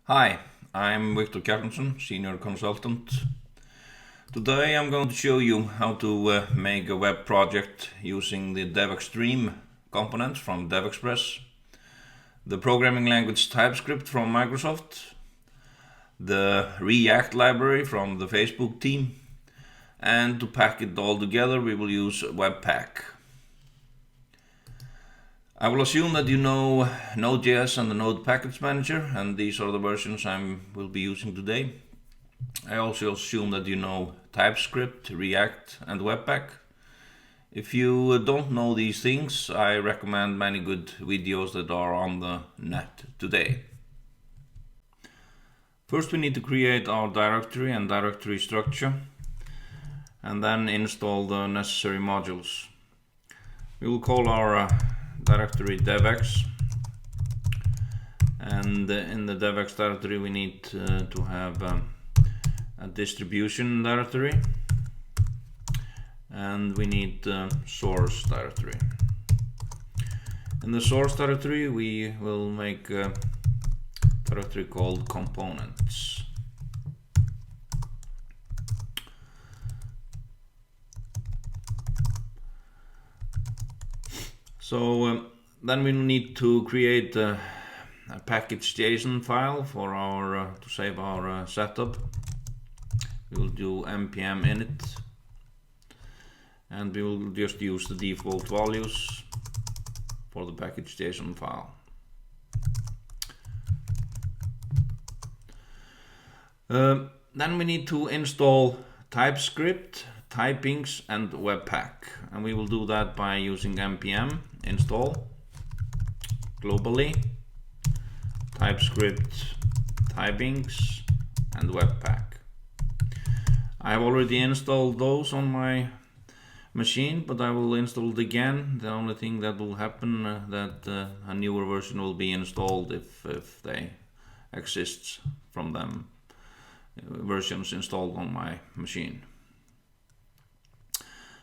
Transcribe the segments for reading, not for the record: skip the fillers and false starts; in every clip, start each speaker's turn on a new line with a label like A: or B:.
A: Hi, I'm Victor Kjartansson, Senior Consultant. Today I'm going to show you how to make a web project using the DevExtreme components from DevExpress, the programming language TypeScript from Microsoft, the React library from the Facebook team, and to pack it all together we will use Webpack. I will assume that you know Node.js and the Node Package Manager, and these are the versions I will be using today. I also assume that you know TypeScript, React, and Webpack. If you don't know these things, I recommend many good videos that are on the net today. First we need to create our directory and directory structure, and then install the necessary modules. We will call our directory DevEx, and in the DevEx directory we need to have a distribution directory, and we need source directory. In the source directory we will make a directory called components. So then we need to create a package.json file for our to save our setup. We will do npm init, and we will just use the default values for the package.json file. Then we need to install TypeScript, typings, and Webpack, and we will do that by using npm install globally TypeScript, typings, and Webpack. I have already installed those on my machine, but I will install it again. The only thing that will happen that a newer version will be installed if they exist from them versions installed on my machine.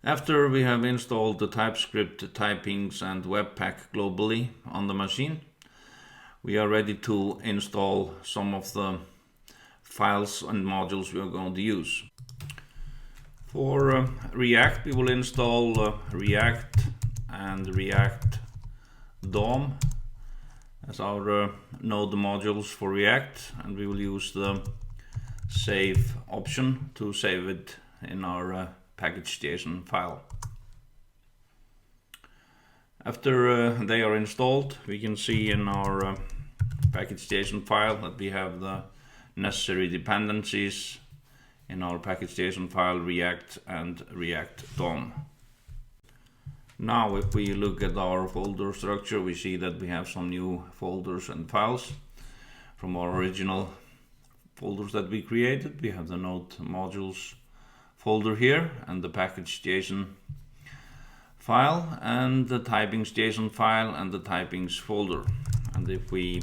A: After we have installed the TypeScript, typings, and Webpack globally on the machine, we are ready to install some of the files and modules we are going to use. For React, we will install React and React DOM as our node modules for React, and we will use the save option to save it in our package.json file. After they are installed, we can see in our package.json file that we have the necessary dependencies in our package.json file, React and React DOM. Now if we look at our folder structure, we see that we have some new folders and files from our original folders that we created. We have the node modules folder here, and the package.json file, and the typings.json file, and the typings folder. And if we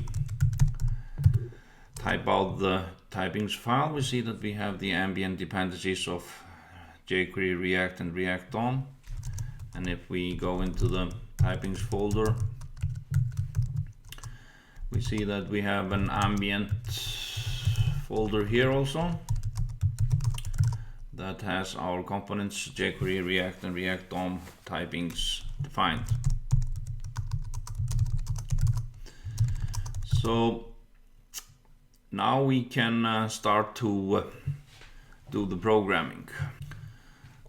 A: type out the typings file, we see that we have the ambient dependencies of jQuery, React, and React DOM. And if we go into the typings folder, we see that we have an ambient folder here also that has our components jQuery, React, and React DOM typings defined. So now we can start to do the programming.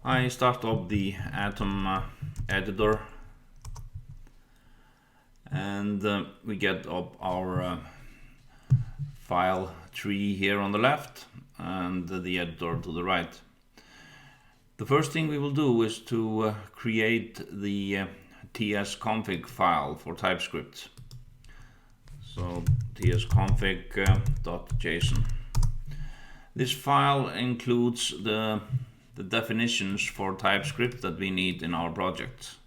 A: I start up the Atom editor, and we get up our file tree here on the left and the editor to the right. The first thing we will do is to create the tsconfig file for TypeScript. So tsconfig.json. This file includes the definitions for TypeScript that we need in our project.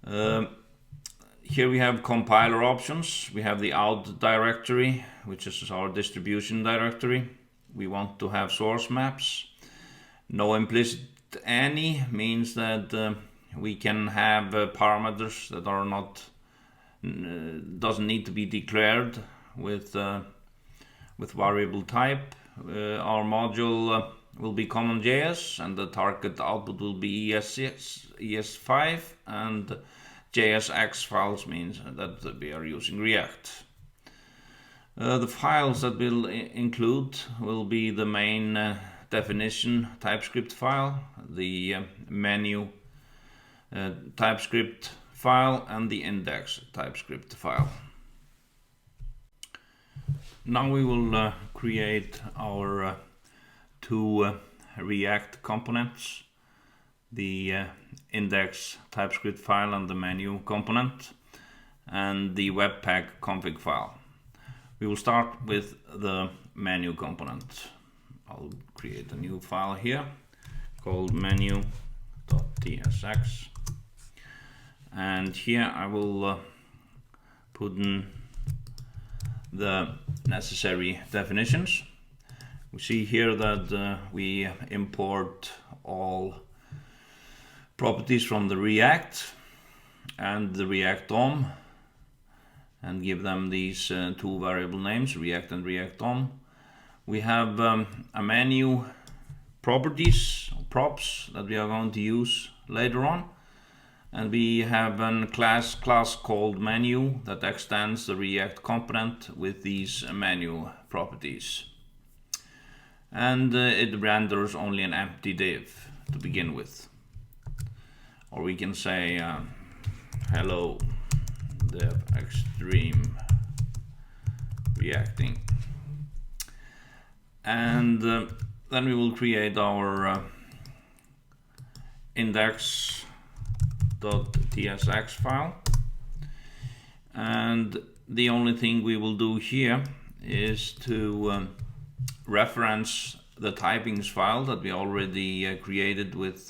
A: Here we have compiler options. We have the out directory, which is our distribution directory. We want to have source maps. No implicit any means that we can have parameters that are not doesn't need to be declared with variable type. Our module will be common.js, and the target output will be ES5, and JSX files means that we are using React. The files that we'll include will be the main definition TypeScript file, the menu TypeScript file, and the index TypeScript file. Now we will create our two React components, the index TypeScript file and the menu component, and the Webpack config file. We will start with the menu component. I'll create a new file here called menu.tsx, and here I will put in the necessary definitions. We see here that we import all properties from the React and the React DOM and give them these two variable names, React and React DOM. We have a menu properties, props, that we are going to use later on. And we have a class called menu that extends the React component with these menu properties. And it renders only an empty div to begin with. Or we can say hello DevExtreme reacting. And then we will create our index.tsx file, and the only thing we will do here is to reference the typings file that we already created with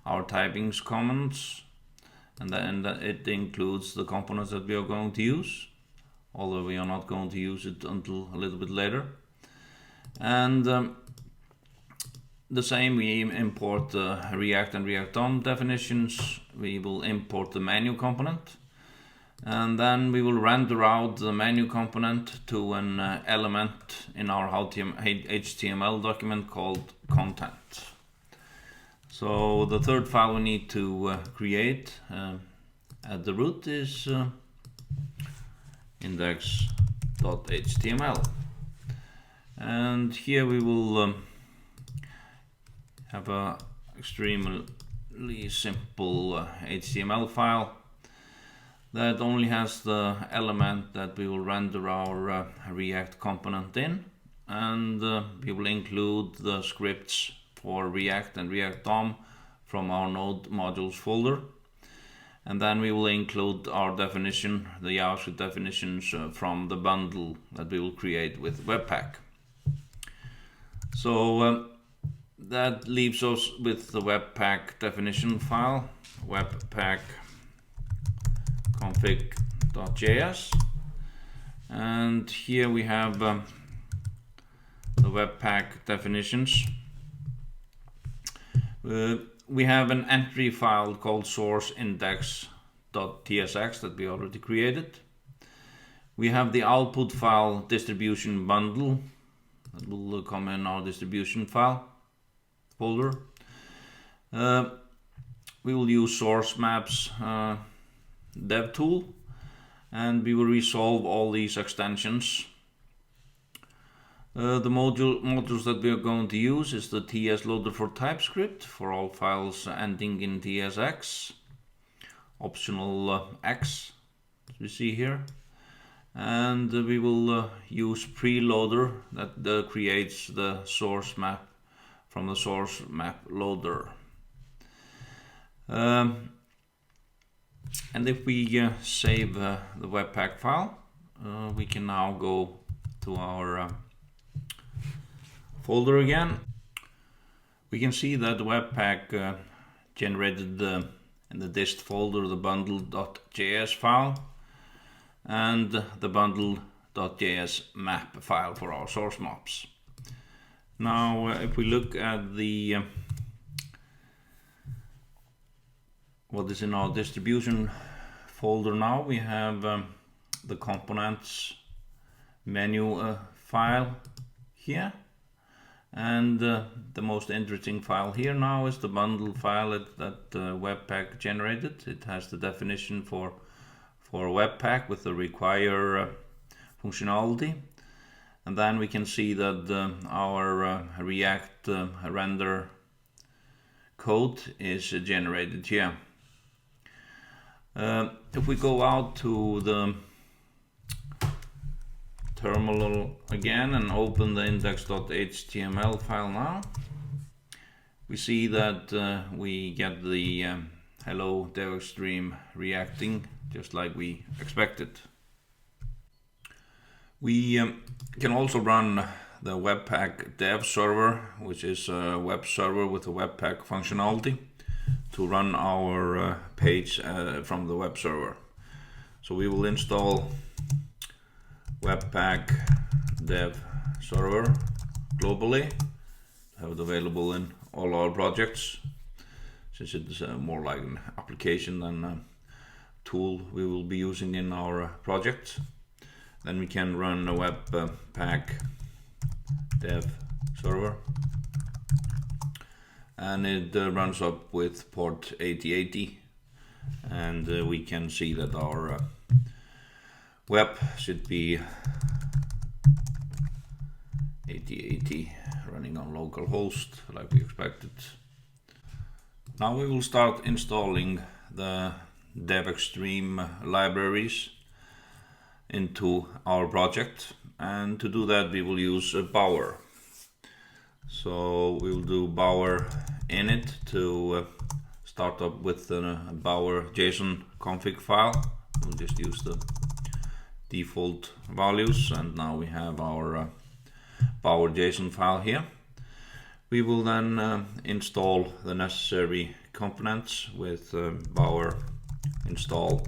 A: our typings comments, and then it includes the components that we are going to use, although we are not going to use it until a little bit later. And the same, we import the React and React DOM definitions. We will import the menu component, and then we will render out the menu component to an element in our HTML document called content. So the third file we need to create at the root is index.html, and here we will have a extremely simple HTML file that only has the element that we will render our React component in, and we will include the scripts for React and React DOM from our node modules folder, and then we will include our definition, the JavaScript definitions from the bundle that we will create with Webpack. So that leaves us with the Webpack definition file, Webpack config.js, and here we have the Webpack definitions. We have an entry file called source index.tsx that we already created. We have the output file distribution bundle that will come in our distribution file folder. We will use source maps dev tool, and we will resolve all these extensions. The modules that we are going to use is the TS loader for TypeScript for all files ending in TSX, optional X, as we see here, and we will use preloader that creates the source map from the source map loader. And if we save the Webpack file, we can now go to our folder again. We can see that Webpack generated in the dist folder the bundle.js file and the bundle.js map file for our source maps. Now if we look at the what is in our distribution folder, now we have the components menu file here. And the most interesting file here now is the bundle file that Webpack generated. It has the definition for Webpack with the require functionality. And then we can see that our React render code is generated here. If we go out to the terminal again and open the index.html file now, we see that we get the hello DevExtreme reacting just like we expected. We can also run the Webpack dev server, which is a web server with a Webpack functionality, to run our page from the web server. So we will install Webpack dev server globally, have it available in all our projects, since it is more like an application than a tool we will be using in our project. Then we can run a Webpack dev server, and it runs up with port 8080, and we can see that our web should be 8080 running on localhost like we expected. Now we will start installing the DevExtreme libraries into our project, and to do that we will use a bower. So we will do bower init to start up with a bower JSON config file. We'll just use the default values, and now we have our bower JSON file here. We will then install the necessary components with bower install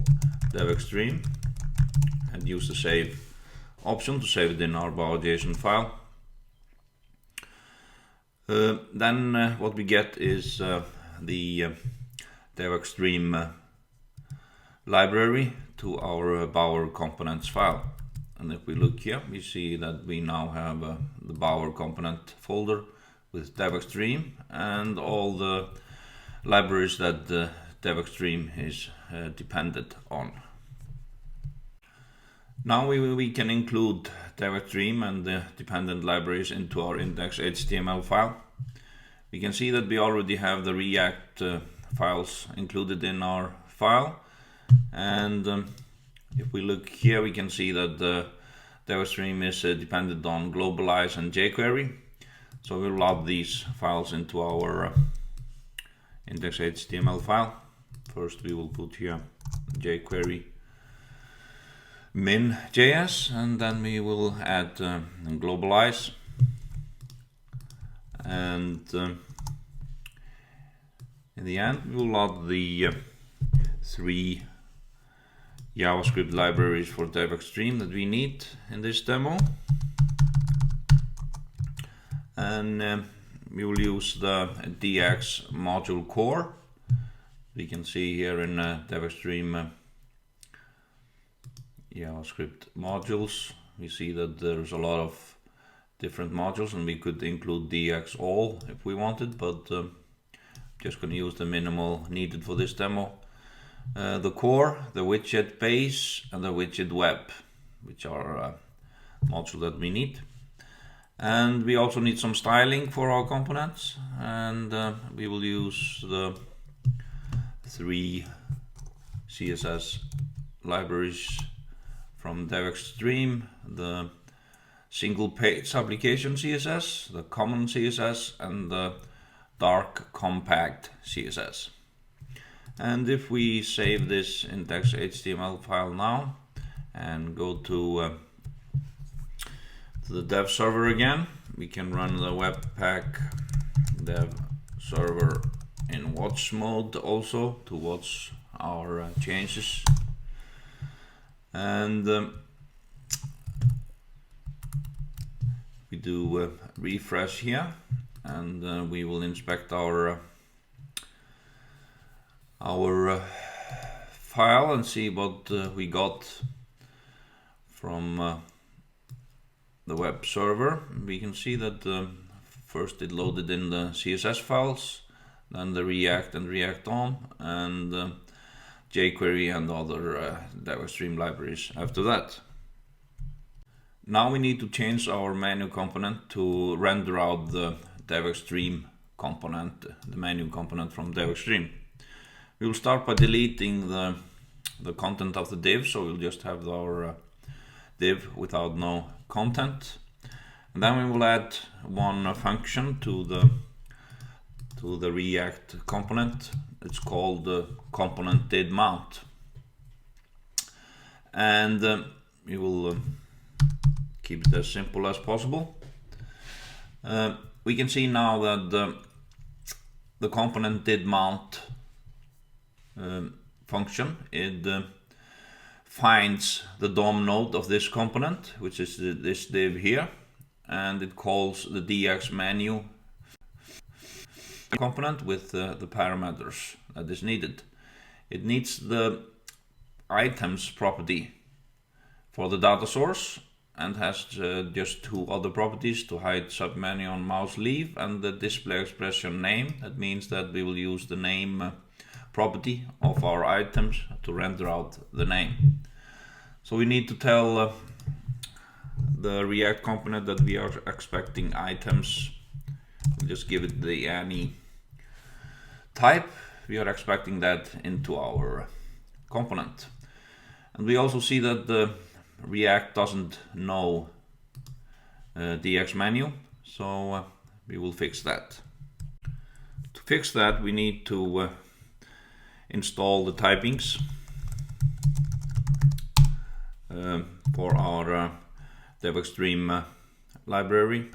A: DevExtreme, and use the save option to save it in our bower JSON file. Then what we get is the DevExtreme library to our bower components file. And if we look here, we see that we now have the bower component folder with DevExtreme and all the libraries that DevExtreme is dependent on. Now we can include DevExtreme and the dependent libraries into our index.html file. We can see that we already have the React files included in our file, and if we look here we can see that the DevExtreme is dependent on globalize and jQuery. So we'll load these files into our index.html file. First we will put here jQuery min.js, and then we will add globalize, and in the end we will load the 3 JavaScript libraries for DevExtreme that we need in this demo, and we will use the DX module core. We can see here in DevExtreme JavaScript modules, we see that there's a lot of different modules, and we could include DX all if we wanted, but just going to use the minimal needed for this demo. The core, the widget base, and the widget web, which are modules that we need. And we also need some styling for our components, and we will use the 3 CSS libraries from DevExtreme: the single page application CSS, the common CSS, and the dark compact CSS. And if we save this index.html file now and go to the dev server again, we can run the Webpack dev server in watch mode also to watch our changes. And we do a refresh here, and we will inspect our file and see what we got from the web server, we can see that first it loaded in the CSS files, then the React and React DOM, and jQuery and other DevExtreme libraries after that. Now we need to change our menu component to render out the DevExtreme component, the menu component from DevExtreme. We will start by deleting the content of the div, so we'll just have our div without no content. And then we will add one function to the React component. It's called component did mount, and we will keep it as simple as possible. We can see now that the component did mount function, it finds the DOM node of this component, which is this div here, and it calls the DX menu component with the parameters that is needed. It needs the items property for the data source and has just two other properties: to hide submenu on mouse leave and the display expression name. That means that we will use the name property of our items to render out the name. So we need to tell the React component that we are expecting items. We'll just give it the any type. We are expecting that into our component. And we also see that the React doesn't know DX menu, so we will fix that. To fix that, we need to install the typings for our DevExtreme library,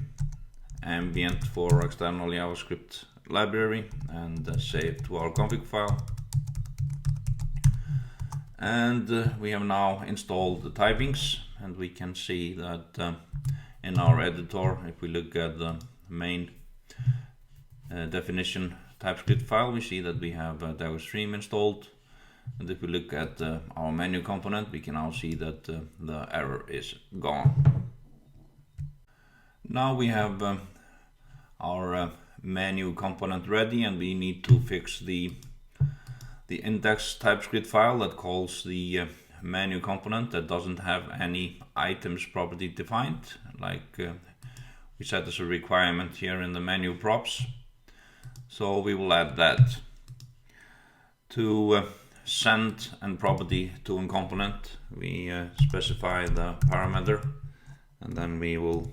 A: ambient for external JavaScript library, and save to our config file. And we have now installed the typings, and we can see that in our editor, if we look at the main definition TypeScript file, we see that we have DevExtreme installed. And if we look at our menu component, we can now see that the error is gone. Now we have our menu component ready, and we need to fix the index TypeScript file that calls the menu component that doesn't have any items property defined, like we set as a requirement here in the menu props. So we will add that. To send and property to a component, we specify the parameter, and then we will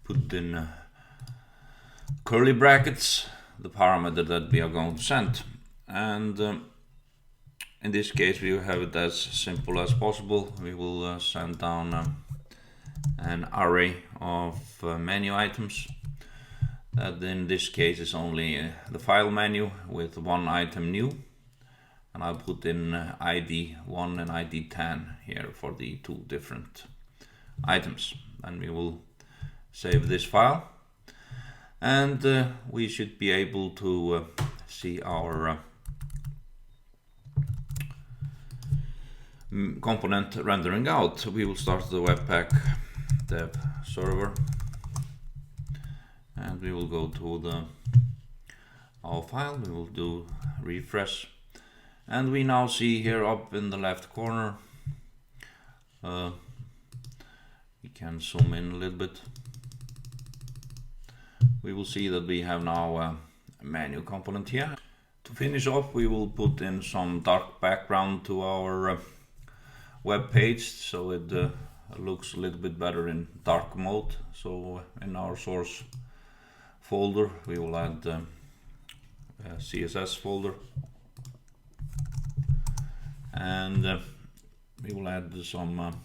A: put in curly brackets the parameter that we are going to send. And in this case, we will have it as simple as possible. We will send down an array of menu items. That in this case is only the file menu with one item new, and I'll put in ID 1 and ID 10 here for the two different items. And we will save this file, and we should be able to see our component rendering out. We will start the Webpack dev server, and we will go to our file. We will do refresh, and we now see here up in the left corner, we can zoom in a little bit. We will see that we have now a menu component here. To finish off, we will put in some dark background to our web page, so it looks a little bit better in dark mode. So in our source folder, we will add a CSS folder, and we will add some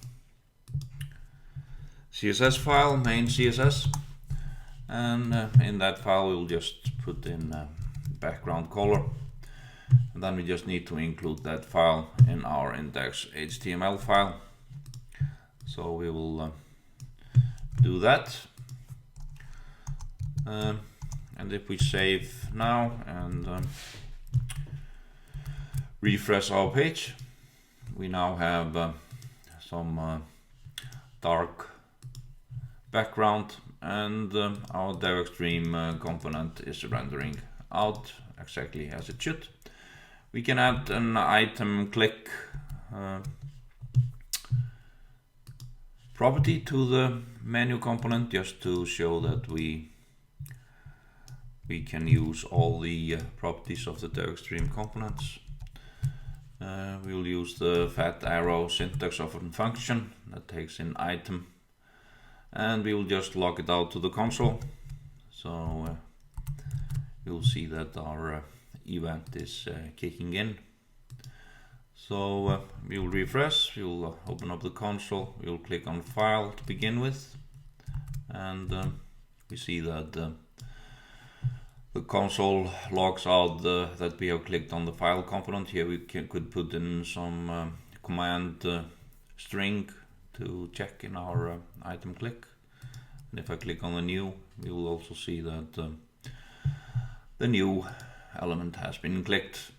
A: CSS file, main CSS, and in that file we will just put in background color, and then we just need to include that file in our index HTML file. So we will do that, and if we save now and refresh our page, we now have some dark background, and our DevExtreme component is rendering out exactly as it should. We can add an item click property to the menu component just to show that we can use all the properties of the DevExtreme components. We will use the fat arrow syntax of a function that takes in item, and we will just log it out to the console. So you'll see that our event is kicking in. So we will refresh, we will open up the console, we will click on file to begin with, and we see that the console logs out that we have clicked on the file component. Here we could put in some command string to check in our item click. And if I click on the new, we will also see that the new element has been clicked.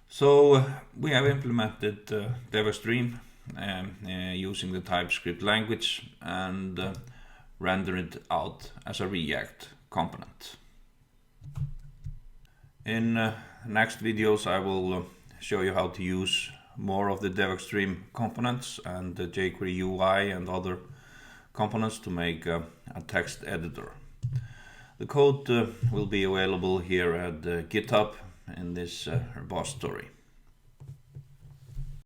A: So we have implemented DevExtreme using the TypeScript language and rendered it out as a React component. In next videos I will show you how to use more of the DevExtreme components and the jQuery UI and other components to make a text editor. The code will be available here at GitHub in this repository.